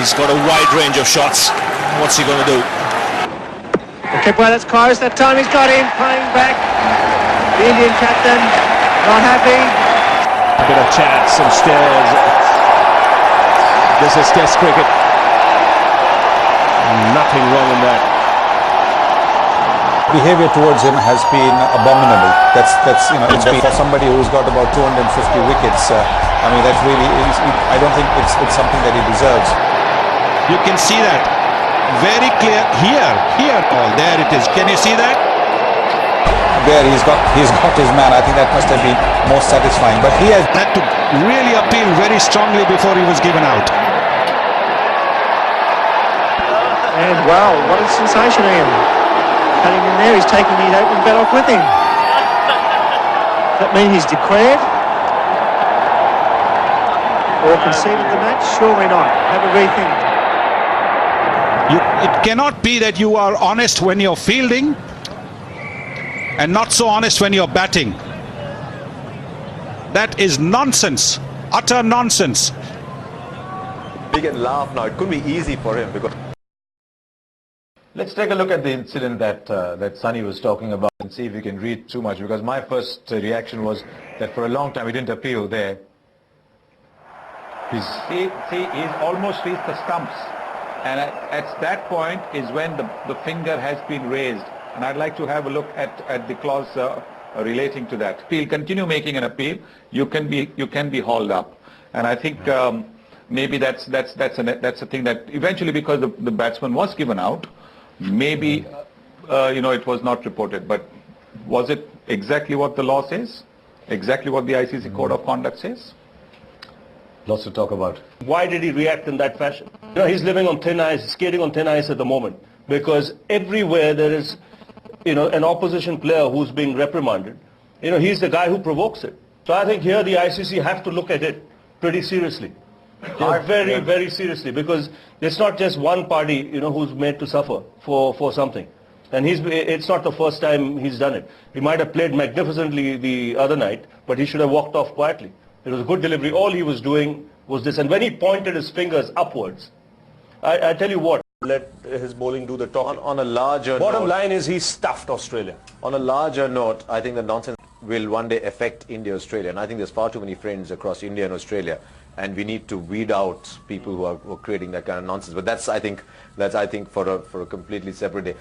He's got a wide range of shots. What's he going to do? Okay, well, that's Kyrus. That time he's got him playing back. The Indian captain not happy. A bit of chat, some stares. This is Test cricket. Nothing wrong in that. Behavior towards him has been abominable. That's it's been for somebody who's got about 250 wickets. I mean, that's really. I don't think it's something that he deserves. You can see that very clear here. Oh, there it is. Can you see that? There he's got his man. I think that must have been most satisfying. But he has Had to really appeal very strongly before he was given out. And wow, what a sensation, Ian. Cutting in there, he's taking the opening bat off with him. Does that mean he's declared? Or conceded the match? Surely not. Have a rethink. It cannot be that you are honest when you're fielding and not so honest when you're batting. That is nonsense, utter nonsense. We can laugh now. It couldn't be easy for him because. Let's take a look at the incident that Sunny was talking about and see if we can read too much, because my first reaction was that for a long time he didn't appeal there. He's almost reached the stumps, and at that point is when the finger has been raised, and I'd like to have a look at the clause relating to that. If he'll continue making an appeal, you can be hauled up, and I think maybe that's a thing that eventually, because the batsman was given out, maybe it was not reported. But was it exactly what the law says? Exactly what the ICC Code of Conduct says? Lots to talk about. Why did he react in that fashion? He's living on thin ice, skating on thin ice at the moment, because everywhere there is, an opposition player who's being reprimanded. He's the guy who provokes it. So I think here the ICC have to look at it pretty seriously. Very, very seriously, because it's not just one party, who's made to suffer for something. And it's not the first time he's done it. He might have played magnificently the other night, but he should have walked off quietly. It was a good delivery. All he was doing was this. And when he pointed his fingers upwards, I tell you what. Let his bowling do the talk. On a larger Bottom note, line is he stuffed Australia. On a larger note, I think the nonsense will one day affect India-Australia. And I think there's far too many friends across India and Australia. And we need to weed out people who are creating that kind of nonsense. But that's I think for a completely separate day.